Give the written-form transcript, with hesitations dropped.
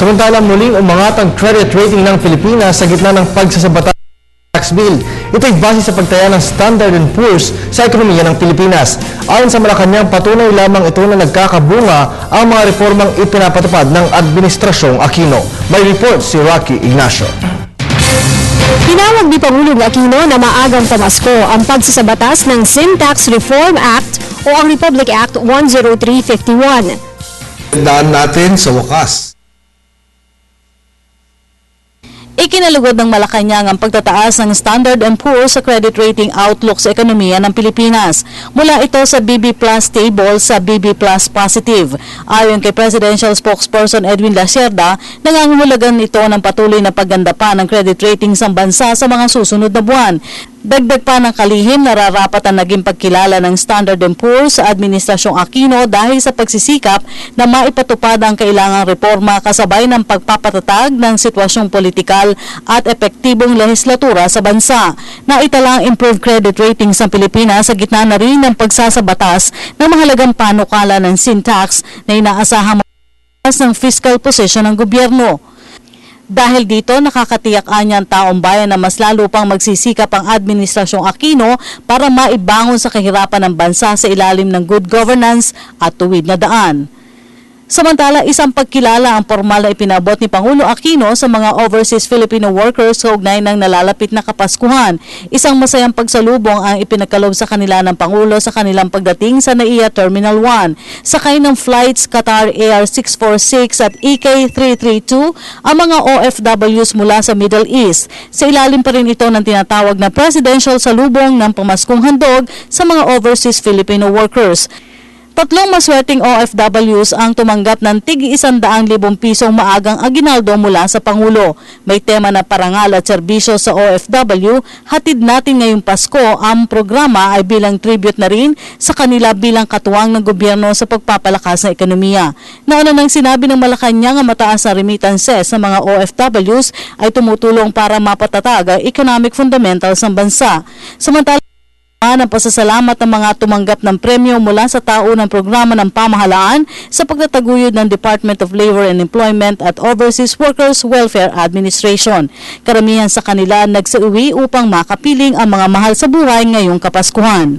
Samantalang muling umangat ang credit rating ng Pilipinas sa gitna ng pagsasabata tax bill. Ito'y base sa pagtaya ng Standard & Poor's sa ekonomiya ng Pilipinas. Ayon sa Malacanang, patunay lamang ito na nagkakabunga ang mga reformang ipinapatupad ng Administrasyong Aquino. May report si Rocky Ignacio. Tinawag ni Pangulong Aquino na maagang pamasko ang pagsasabatas ng Sin Tax Reform Act o ang Republic Act 10351. Daan natin sa wakas. Ikinalugod ng Malacanang ang pagtataas ng Standard & Poor's sa credit rating outlook sa ekonomiya ng Pilipinas. Mula ito sa BB Plus stable sa BB Plus positive. Ayon kay Presidential Spokesperson Edwin Lacerda, nangangahulugan ito ng patuloy na pagganda pa ng credit rating sa bansa sa mga susunod na buwan. Dagdag pa ng kalihim, nararapat ang naging pagkilala ng Standard & Poor's sa Administrasyong Aquino dahil sa pagsisikap na maipatupad ang kailangang reforma kasabay ng pagpapatatag ng sitwasyong politikal at epektibong lehislatura sa bansa. Naitala ang improved credit ratings ng Pilipinas sa gitna na rin ng pagsasabatas ng mahalagang panukala ng Sin Tax na inaasahang mataas ng fiscal position ng gobyerno. Dahil dito, nakakatiyak ang taong bayan na mas lalo pang magsisikap ang Administrasyong Aquino para maibangon sa kahirapan ng bansa sa ilalim ng good governance at tuwid na daan. Samantala, isang pagkilala ang formal na ipinabot ni Pangulo Aquino sa mga overseas Filipino workers sa ugnay ng nalalapit na Kapaskuhan. Isang masayang pagsalubong ang ipinagkaloob sa kanila ng Pangulo sa kanilang pagdating sa NAIA Terminal 1. Sakay ng flights Qatar Air 646 at EK332 ang mga OFWs mula sa Middle East. Sa ilalim pa rin ito ng tinatawag na presidential salubong ng pamaskong handog sa mga overseas Filipino workers. Tatlong maswerteng OFWs ang tumanggap ng tig-100,000 pisong maagang aginaldo mula sa Pangulo. May tema na parangal at serbisyo sa OFW, hatid natin ngayong Pasko. Ang programa ay bilang tribute na rin sa kanila bilang katuwang ng gobyerno sa pagpapalakas ng ekonomiya. Nauna nang sinabi ng Malacanang ang mataas na remittances sa mga OFWs ay tumutulong para mapatatag ang economic fundamentals ng bansa. Samantala, ang pasasalamat ng mga tumanggap ng premyo mula sa tao ng programa ng pamahalaan sa pagtataguyod ng Department of Labor and Employment at Overseas Workers Welfare Administration. Karamihan sa kanila nagsauwi upang makapiling ang mga mahal sa buhay ngayong Kapaskuhan.